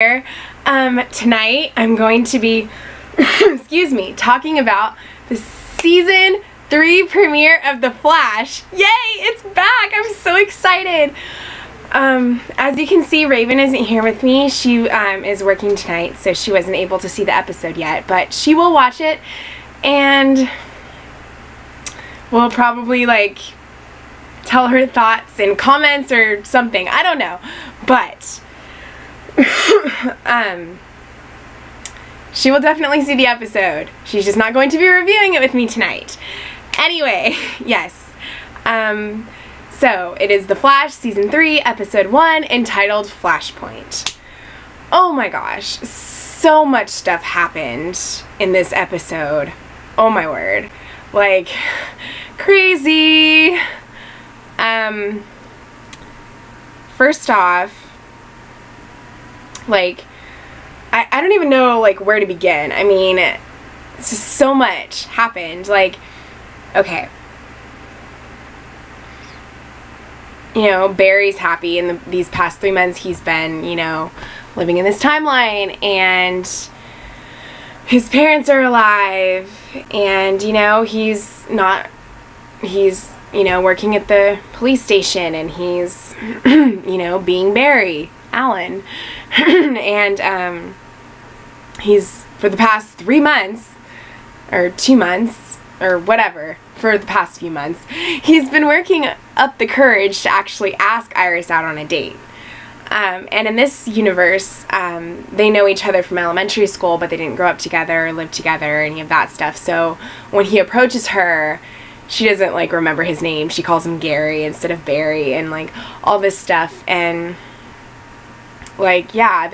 Tonight I'm going to be, excuse me, talking about the season 3 premiere of The Flash. Yay, it's back! I'm so excited. As you can see, Raven isn't here with me. She is working tonight, so she wasn't able to see the episode yet, but she will watch it, and we'll probably like tell her thoughts and comments or something. I don't know, but she will definitely see the episode. She's just not going to be reviewing it with me tonight. Anyway, yes. So it is The Flash season 3 episode 1 entitled Flashpoint. Oh my gosh, so much stuff happened in this episode. Oh my word. Like, crazy. First off, like, I don't even know, like, where to begin. I mean, it's just so much happened. Like, okay. You know, Barry's happy in these past 3 months. He's been, you know, living in this timeline, and his parents are alive, and, you know, he's, you know, working at the police station, and he's, you know, being Barry Allen. And he's, for the past 3 months or 2 months or whatever, for the past few months, he's been working up the courage to actually ask Iris out on a date. And in this universe, they know each other from elementary school, but they didn't grow up together or live together or any of that stuff. So when he approaches her, she doesn't, like, remember his name. She calls him Gary instead of Barry, and, like, all this stuff. And, like, yeah,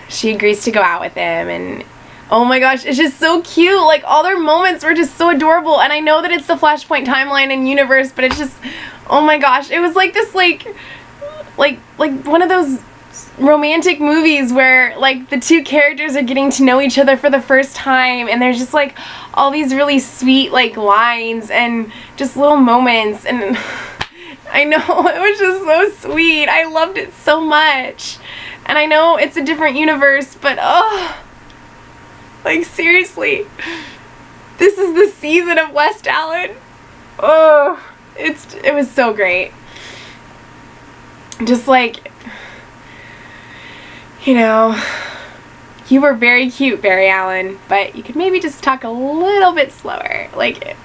she agrees to go out with him, and oh my gosh, it's just so cute. Like, all their moments were just so adorable. And I know that it's the Flashpoint timeline and universe, but it's just, oh my gosh, it was like this, like one of those romantic movies where, like, the two characters are getting to know each other for the first time, and there's just, like, all these really sweet, like, lines and just little moments, and I know, it was just so sweet. I loved it so much. And I know it's a different universe, but oh, like, seriously, this is the season of West Allen. Oh, it was so great. Just, like, you know, you were very cute, Barry Allen, but you could maybe just talk a little bit slower. Like,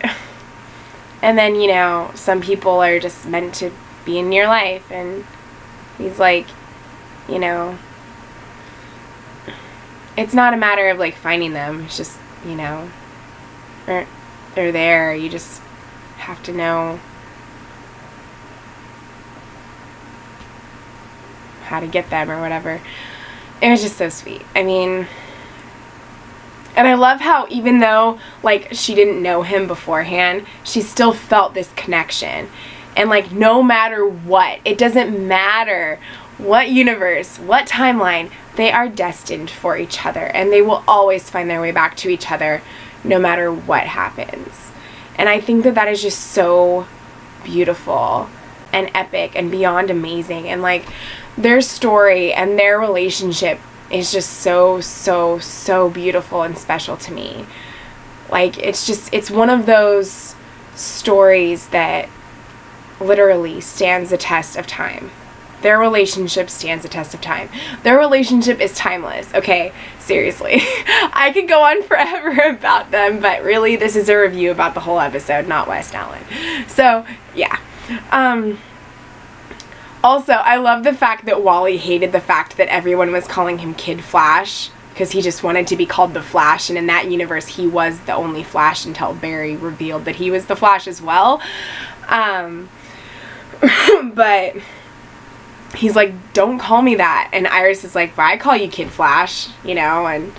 and then, you know, some people are just meant to be in your life, and he's like, you know, it's not a matter of, like, finding them. It's just, you know, they're there. You just have to know how to get them or whatever. It was just so sweet. I mean, and I love how, even though, like, she didn't know him beforehand, she still felt this connection. And, like, no matter what, it doesn't matter what universe, what timeline, they are destined for each other, and they will always find their way back to each other no matter what happens. And I think that that is just so beautiful and epic and beyond amazing. And, like, their story and their relationship is just so, so, so beautiful and special to me. Like, it's one of those stories that literally stands the test of time. Their relationship stands the test of time. Their relationship is timeless, okay? Seriously. I could go on forever about them, but really this is a review about the whole episode, not West Allen. So, yeah. Also, I love the fact that Wally hated the fact that everyone was calling him Kid Flash, because he just wanted to be called the Flash, and in that universe he was the only Flash until Barry revealed that he was the Flash as well. But he's like, don't call me that. And Iris is like, well, I call you Kid Flash, you know. And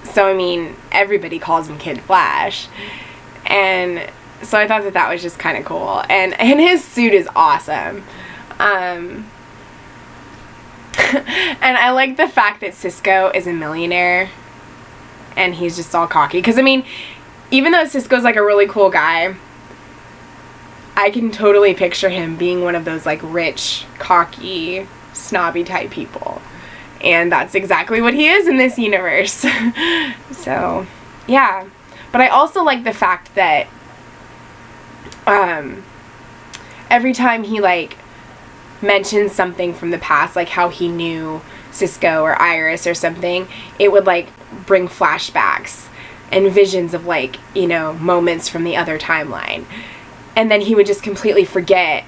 so, I mean, everybody calls him Kid Flash. And so I thought that that was just kind of cool. And his suit is awesome. And I like the fact that Cisco is a millionaire and he's just all cocky. Because, I mean, even though Cisco's, like, a really cool guy, I can totally picture him being one of those, like, rich, cocky snobby type people. And that's exactly what he is in this universe. So, yeah. But I also like the fact that every time he, like, mentions something from the past, like how he knew Cisco or Iris or something, it would, like, bring flashbacks and visions of, like, you know, moments from the other timeline. And then he would just completely forget,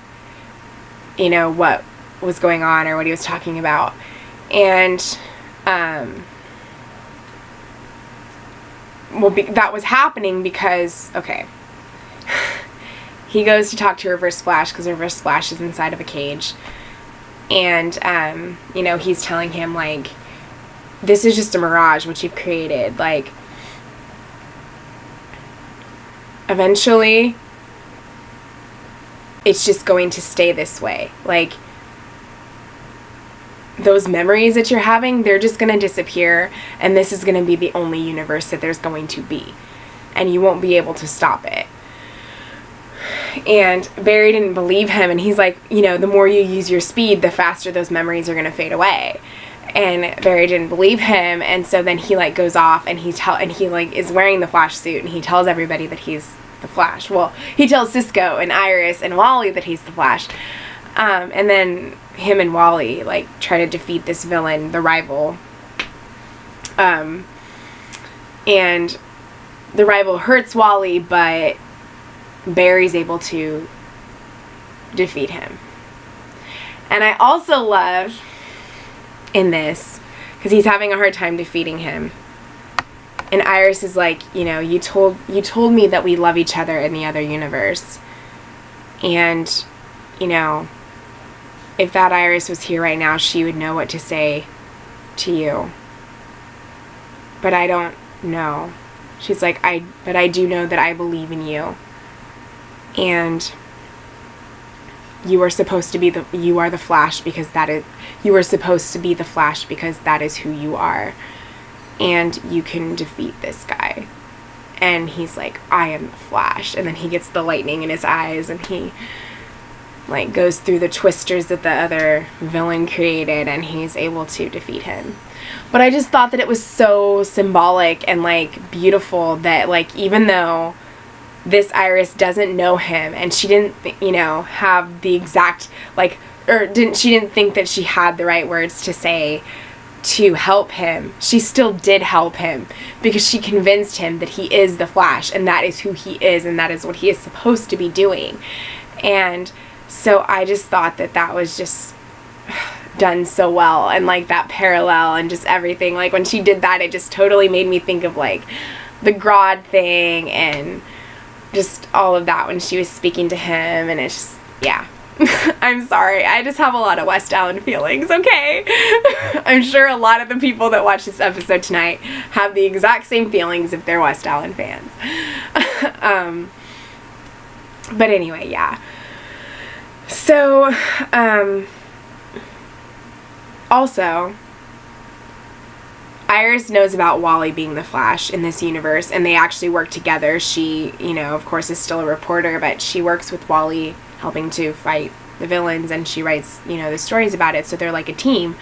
you know, what was going on or what he was talking about. And, that was happening because, okay, he goes to talk to Reverse Flash because Reverse Flash is inside of a cage. And, you know, he's telling him, like, this is just a mirage, what you've created. Like, eventually, it's just going to stay this way. Like, those memories that you're having, they're just going to disappear, and this is going to be the only universe that there's going to be. And you won't be able to stop it. And Barry didn't believe him, and he's like, you know, the more you use your speed, the faster those memories are going to fade away. And Barry didn't believe him, and so then he, like, goes off, and he like is wearing the Flash suit, and he tells everybody that he's the Flash. Well, he tells Cisco and Iris and Wally that he's the Flash. And then him and Wally, like, try to defeat this villain, the rival. And the rival hurts Wally, but Barry's able to defeat him. And I also love in this, because he's having a hard time defeating him, and Iris is like, you know, you told me that we love each other in the other universe. And, you know, if that Iris was here right now, she would know what to say to you. But I don't know. She's like, but I do know that I believe in you. And you are supposed to be you are the Flash because you are supposed to be the Flash because that is who you are. And you can defeat this guy. And he's like, I am the Flash. And then he gets the lightning in his eyes, and he, like, goes through the twisters that the other villain created, and he's able to defeat him. But I just thought that it was so symbolic and, like, beautiful that, like, even though this Iris doesn't know him, and she didn't, you know, have the exact, like, she didn't think that she had the right words to say to help him, she still did help him, because she convinced him that he is the Flash, and that is who he is, and that is what he is supposed to be doing. And so I just thought that was just done so well, and, like, that parallel and just everything. Like, when she did that, it just totally made me think of, like, the Grodd thing and just all of that when she was speaking to him, and it's just, yeah. I'm sorry, I just have a lot of West Allen feelings, okay? I'm sure a lot of the people that watch this episode tonight have the exact same feelings if they're West Allen fans. But anyway, yeah. So, also, Iris knows about Wally being the Flash in this universe, and they actually work together. She, you know, of course, is still a reporter, but she works with Wally, helping to fight the villains, and she writes, you know, the stories about it, so they're like a team.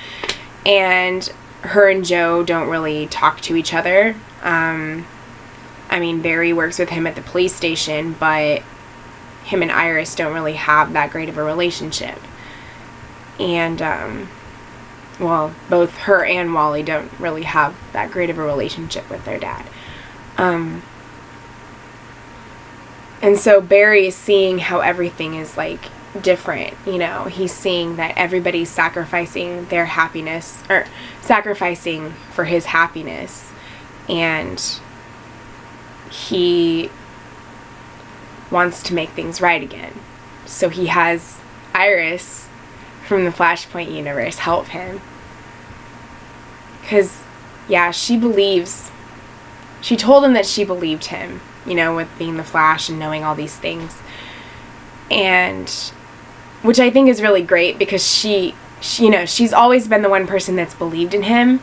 And her and Joe don't really talk to each other. I mean, Barry works with him at the police station, but him and Iris don't really have that great of a relationship. And, well, both her and Wally don't really have that great of a relationship with their dad. And so Barry is seeing how everything is, like, different, you know. He's seeing that everybody's sacrificing their happiness, or sacrificing for his happiness. And he wants to make things right again. So he has Iris from the Flashpoint universe help him. Because, yeah, she told him that she believed him, you know, with being the Flash and knowing all these things. And, which I think is really great, because she you know, she's always been the one person that's believed in him.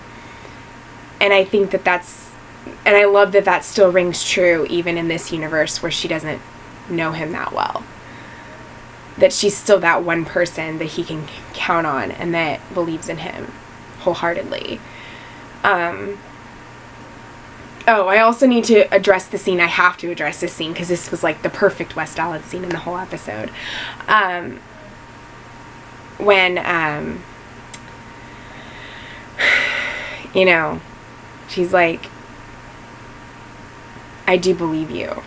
And I think and I love that still rings true even in this universe where she doesn't know him that well. that she's still that one person that he can count on and that believes in him wholeheartedly. Oh, I also need to address the scene. I have to address this scene because this was like the perfect West Allen scene in the whole episode. When, you know, she's like, I do believe you.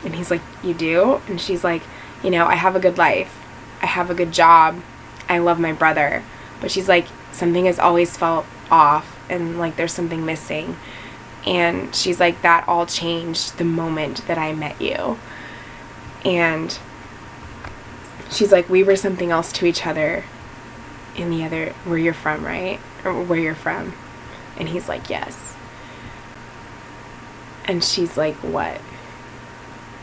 And he's like, you do? And she's like, you know, I have a good life. I have a good job. I love my brother. But she's like, something has always felt off and like there's something missing. And she's like, that all changed the moment that I met you. And she's like, we were something else to each other in the other, where you're from, right? Or where you're from. And he's like, yes. And she's like, what?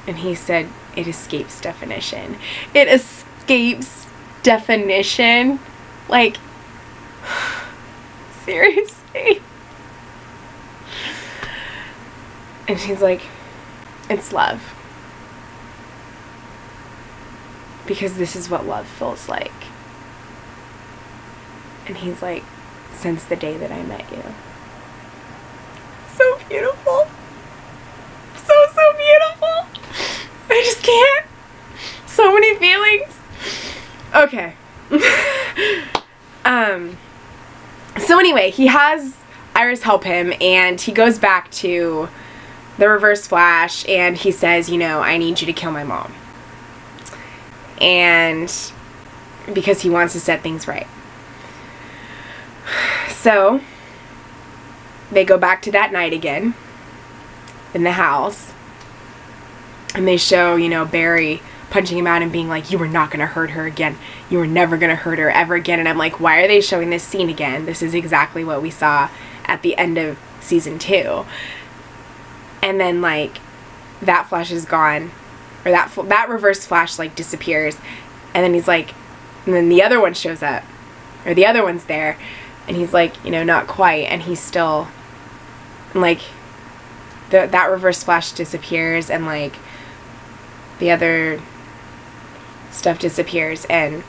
And he said, it escapes definition. It escapes definition? Like, seriously? And she's like, it's love. Because this is what love feels like. And he's like, since the day that I met you. So beautiful. So beautiful. I just can't. So many feelings. Okay. So anyway, he has Iris help him, and he goes back to the Reverse Flash, and he says, you know, I need you to kill my mom. And because he wants to set things right. So they go back to that night again in the house, and they show, you know, Barry punching him out and being like, you were not going to hurt her again. You were never going to hurt her ever again. And I'm like, why are they showing this scene again? This is exactly what we saw at the end of season 2. And then, like, that Flash is gone, or that Reverse Flash, like, disappears, and then he's like, and then the other one shows up, or the other one's there, and he's like, you know, not quite, and he's still, like, that Reverse Flash disappears, and, like, the other stuff disappears, and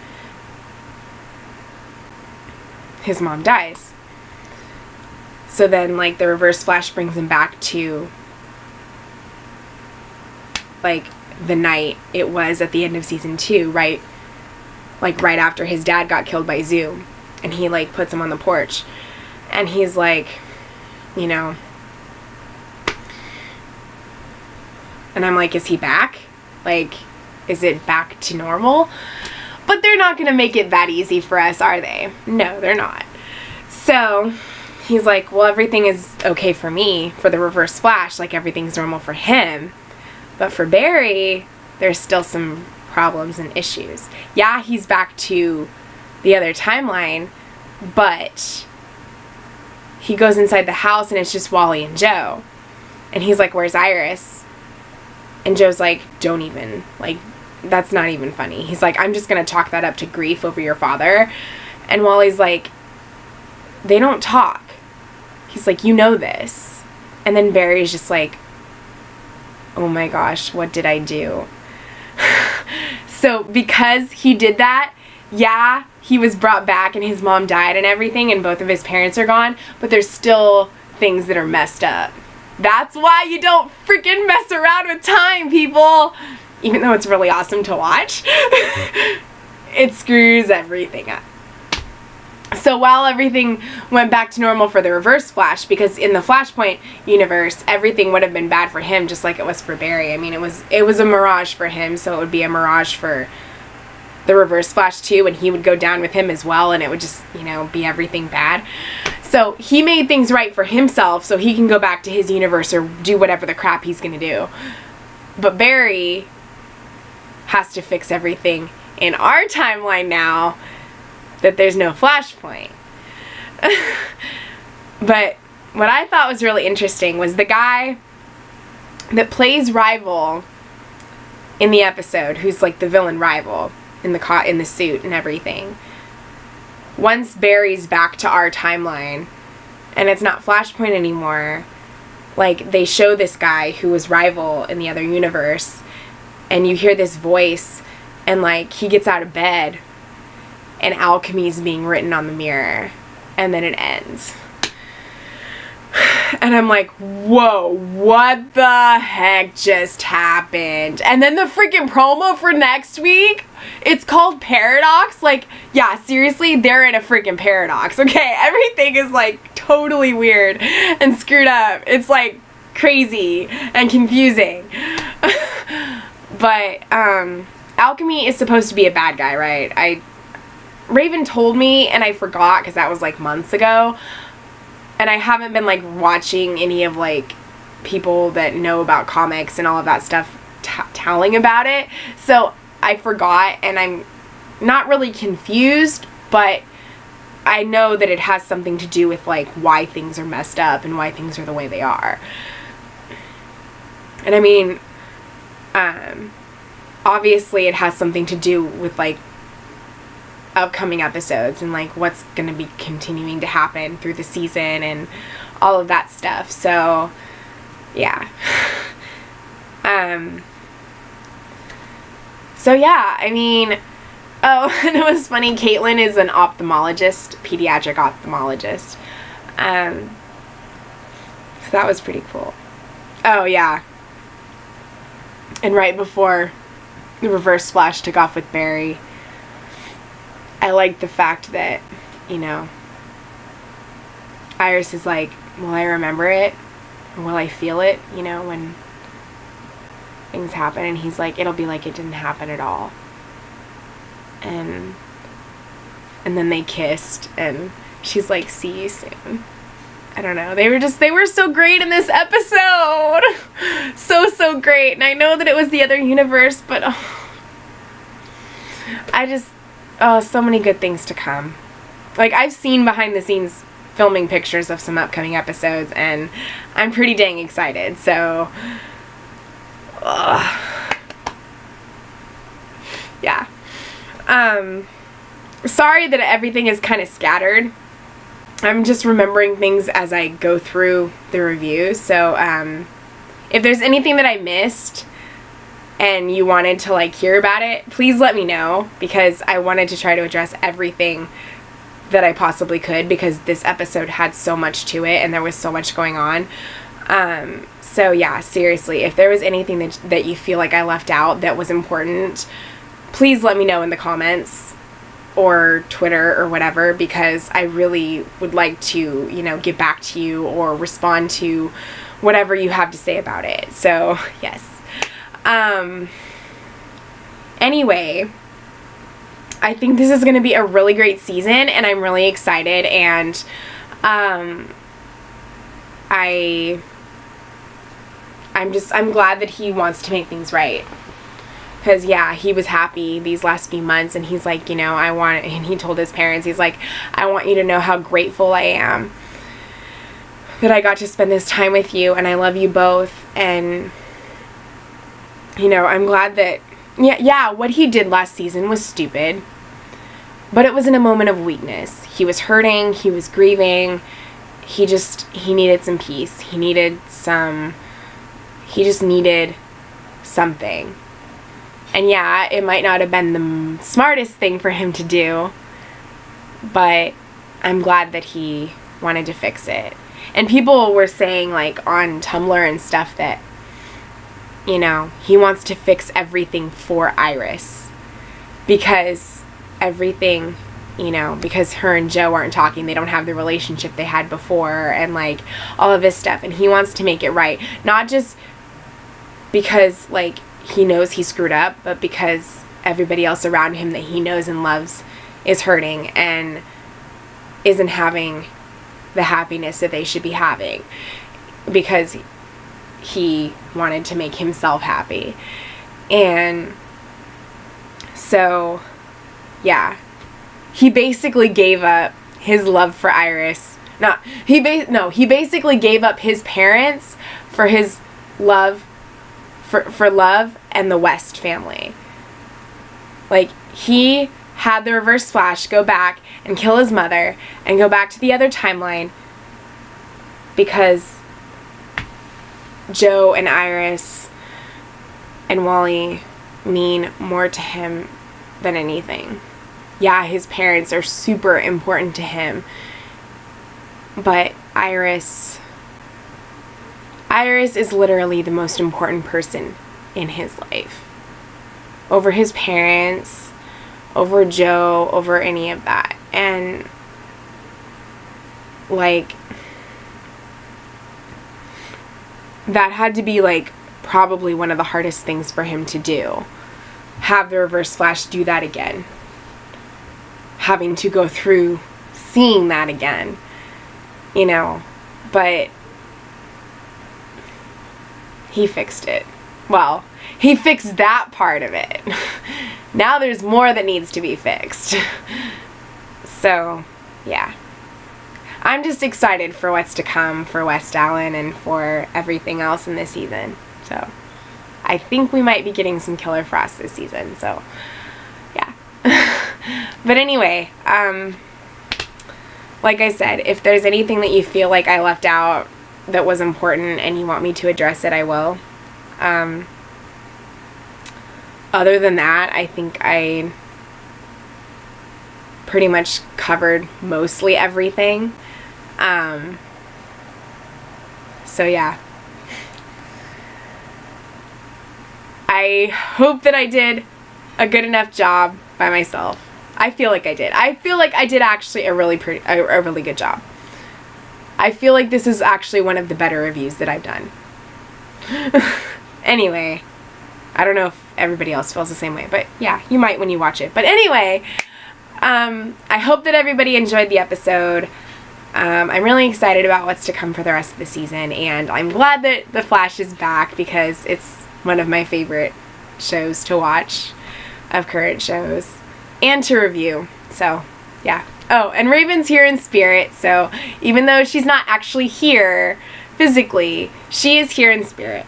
his mom dies. So then, like, the Reverse Flash brings him back to, like, the night it was at the end of season 2, right? Like, right after his dad got killed by Zoom. And he, like, puts him on the porch. And he's like, you know. And I'm like, is he back? Like, is it back to normal? But they're not going to make it that easy for us, are they? No, they're not. So he's like, well, everything is okay for me, for the Reverse Flash. Like, everything's normal for him. But for Barry, there's still some problems and issues. Yeah, he's back to the other timeline, but he goes inside the house and it's just Wally and Joe. And he's like, where's Iris? And Joe's like, don't even, like, that's not even funny. He's like, I'm just going to chalk that up to grief over your father. And Wally's like, they don't talk. He's like, you know this. And then Barry's just like, oh my gosh, what did I do? So because he did that, yeah, he was brought back and his mom died and everything and both of his parents are gone, but there's still things that are messed up. That's why you don't freaking mess around with time, people. Even though it's really awesome to watch, it screws everything up. So while everything went back to normal for the Reverse Flash, because in the Flashpoint universe, everything would have been bad for him just like it was for Barry. I mean, it was a mirage for him, so it would be a mirage for the Reverse Flash too, and he would go down with him as well, and it would just, you know, be everything bad. So he made things right for himself so he can go back to his universe or do whatever the crap he's gonna do. But Barry has to fix everything in our timeline now that there's no Flashpoint. But what I thought was really interesting was the guy that plays Rival in the episode, who's like the villain Rival in the suit and everything. Once Barry's back to our timeline and it's not Flashpoint anymore, like, they show this guy who was Rival in the other universe, and you hear this voice and like he gets out of bed and alchemy is being written on the mirror, and then it ends. And I'm like, whoa, what the heck just happened? And then the freaking promo for next week, it's called Paradox. Like, yeah, seriously, they're in a freaking paradox, okay? Everything is like totally weird and screwed up. It's like crazy and confusing. But alchemy is supposed to be a bad guy, right? Raven told me and I forgot because that was like months ago. And I haven't been like watching any of like people that know about comics and all of that stuff telling about it. So I forgot, and I'm not really confused, but I know that it has something to do with like why things are messed up and why things are the way they are. And I mean, obviously it has something to do with like upcoming episodes and like what's going to be continuing to happen through the season and all of that stuff. So yeah. So yeah, I mean, oh, and it was funny, Caitlin is an ophthalmologist, pediatric ophthalmologist. So that was pretty cool. Oh yeah. And right before the Reverse Flash took off with Barry, I like the fact that, you know, Iris is like, will I remember it? Or will I feel it, you know, when things happen? And he's like, it'll be like it didn't happen at all. And then they kissed, and she's like, see you soon. I don't know. They were so great in this episode. So great. And I know that it was the other universe, but so many good things to come. Like, I've seen behind the scenes filming pictures of some upcoming episodes, and I'm pretty dang excited. So, yeah. Sorry that everything is kind of scattered. I'm just remembering things as I go through the review. So, if there's anything that I missed and you wanted to like hear about it, please let me know, because I wanted to try to address everything that I possibly could, because this episode had so much to it and there was so much going on. So yeah, seriously, if there was anything that you feel like I left out that was important, please let me know in the comments or Twitter or whatever, because I really would like to, you know, get back to you or respond to whatever you have to say about it. So yes. Anyway, I think this is going to be a really great season, and I'm really excited, and I'm glad that he wants to make things right. Because, yeah, he was happy these last few months, and he's like, you know, and he told his parents, he's like, I want you to know how grateful I am that I got to spend this time with you, and I love you both. And, you know, I'm glad that, yeah, what he did last season was stupid, but it was in a moment of weakness. He was hurting, he was grieving, he needed some peace. He just needed something. And yeah, it might not have been the smartest thing for him to do, but I'm glad that he wanted to fix it. And people were saying, like, on Tumblr and stuff that, you know, he wants to fix everything for Iris. Because everything, you know, because her and Joe aren't talking, they don't have the relationship they had before, and, like, all of this stuff. And he wants to make it right. Not just because, like, he knows he screwed up, but because everybody else around him that he knows and loves is hurting and isn't having the happiness that they should be having, because he wanted to make himself happy. And so, yeah, he basically gave up his love for Iris. He basically gave up his parents for his love for love and the West family. Like, he had the Reverse Flash go back and kill his mother and go back to the other timeline because Joe and Iris and Wally mean more to him than anything. Yeah, his parents are super important to him, but Iris is literally the most important person in his life. Over his parents, over Joe, over any of that. And, like, that had to be, like, probably one of the hardest things for him to do. Have the Reverse Flash do that again. Having to go through seeing that again. You know, but he fixed it. Well, he fixed that part of it. Now there's more that needs to be fixed. So, yeah. I'm just excited for what's to come for West Allen and for everything else in this season. So, I think we might be getting some Killer Frost this season. So, yeah. But anyway, like I said, if there's anything that you feel like I left out that was important and you want me to address it, I will. Other than that, I think I pretty much covered mostly everything. So yeah. I hope that I did a good enough job by myself. I feel like I did. I feel like I did actually a really good job. I feel like this is actually one of the better reviews that I've done. Anyway, I don't know if everybody else feels the same way, but yeah, you might when you watch it. But anyway, I hope that everybody enjoyed the episode. I'm really excited about what's to come for the rest of the season, and I'm glad that The Flash is back because it's one of my favorite shows to watch of current shows and to review. So, yeah. Oh, and Raven's here in spirit, so even though she's not actually here physically, she is here in spirit.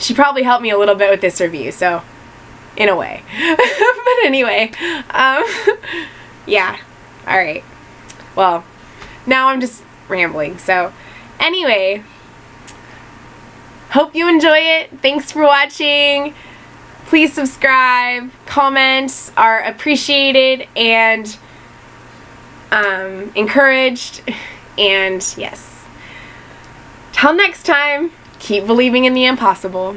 She probably helped me a little bit with this review, so in a way. But anyway, yeah. All right. Well, now I'm just rambling. So anyway, hope you enjoy it. Thanks for watching. Please subscribe. Comments are appreciated and encouraged. And yes. Till next time, keep believing in the impossible.